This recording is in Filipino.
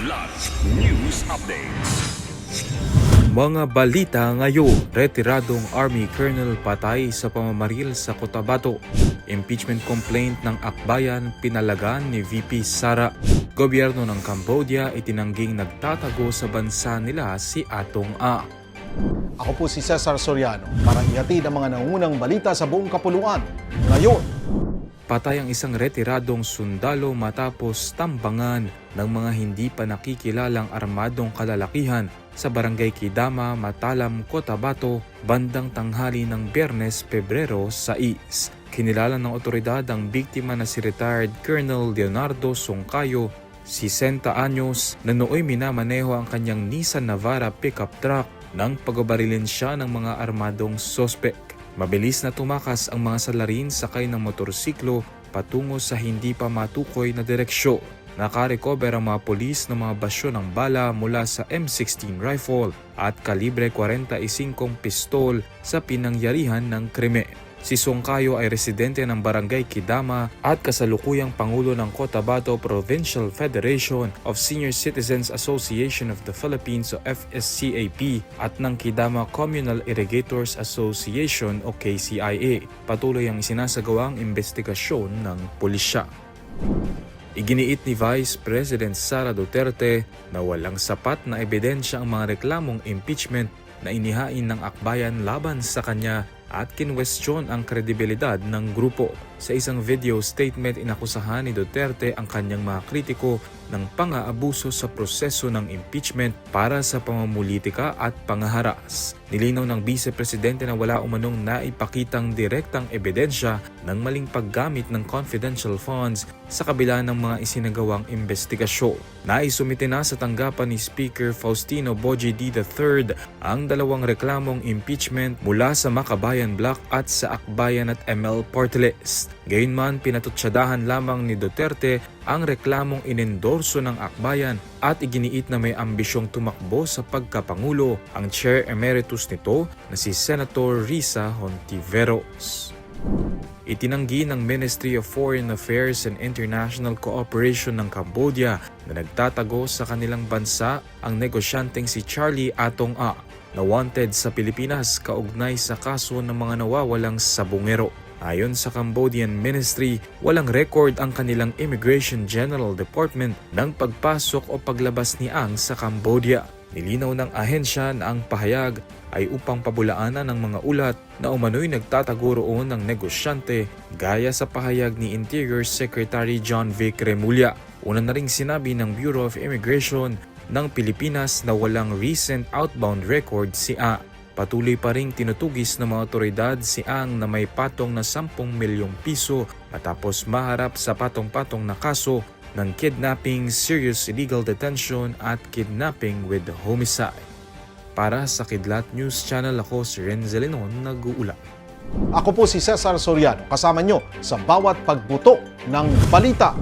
Kidlat News Updates. Mga balita ngayon, retiradong Army Colonel patay sa pamamaril sa Cotabato. Impeachment complaint ng Akbayan pinalagan ni VP Sara. Gobyerno ng Cambodia itinangging nagtatago sa bansa nila si Atong A. Ako po si Cesar Soriano para ihatid ang mga nangungunang balita sa buong kapuluan. Ngayon, Patay ang isang retiradong sundalo matapos tambangan ng mga hindi pa nakikilalang armadong kalalakihan sa Barangay Kidama, Matalam, Cotabato, bandang tanghali ng Biyernes, Pebrero 6. Kinilala ng otoridad ang biktima na si retired Colonel Leonardo Songcayo, 60 anyos, na nooy minamaneho ang kanyang Nissan Navara pickup truck nang pagbabarilin siya ng mga armadong sospek. Mabilis na tumakas ang mga salarin sakay ng motorsiklo patungo sa hindi pa matukoy na direksyon. Nakarecover ang mga pulis ng mga basyo ng bala mula sa M16 rifle at kalibre 45 pistol sa pinangyarihan ng krimen. Si Songcayo ay residente ng Barangay Kidama at kasalukuyang Pangulo ng Cotabato Provincial Federation of Senior Citizens Association of the Philippines o FSCAP at ng Kidama Communal Irrigators Association o KCIA. Patuloy ang isinasagawang investigasyon ng pulisya. Iginiit ni Vice President Sara Duterte na walang sapat na ebidensya ang mga reklamong impeachment na inihain ng Akbayan laban sa kanya at kinwestiyon ang kredibilidad ng grupo. Sa isang video statement, inakusahan ni Duterte ang kanyang mga kritiko ng pang-aabuso sa proseso ng impeachment para sa pamumulitika at pangaharas. Nilinaw ng Vice Presidente na wala umanong naipakitang direktang ebidensya ng maling paggamit ng confidential funds sa kabila ng mga isinagawang investigasyon. Naisumite na sa tanggapan ni Speaker Faustino Boji D. III ang dalawang reklamong impeachment mula sa Makabayan Bloc at sa Akbayan at ML Party List. Gayunman, pinatutsadahan lamang ni Duterte ang reklamong inendorso ng Akbayan at iginiit na may ambisyong tumakbo sa pagkapangulo ang Chair Emeritus nito na si Senator Risa Hontiveros. Itinanggi ng Ministry of Foreign Affairs and International Cooperation ng Cambodia na nagtatago sa kanilang bansa ang negosyanteng si Charlie Atong A na wanted sa Pilipinas kaugnay sa kaso ng mga nawawalang sabungero. Ayon sa Cambodian Ministry, walang record ang kanilang Immigration General Department ng pagpasok o paglabas ni Ang sa Cambodia. Nilinaw ng ahensya na ang pahayag ay upang pabulaanan ng mga ulat na umano'y nagtatago roon ng negosyante gaya sa pahayag ni Interior Secretary John Vic Remulla. Una na ring sinabi ng Bureau of Immigration ng Pilipinas na walang recent outbound record si A. Patuloy pa ring tinutugis ng mga otoridad si Ang na may patong na 10 milyong piso matapos maharap sa patong-patong na kaso ng kidnapping, serious illegal detention at kidnapping with homicide. Para sa Kidlat News Channel, ako si Renzel Lenon, nag-uula. ako po si Cesar Soriano kasama nyo sa bawat pagbuto ng balita.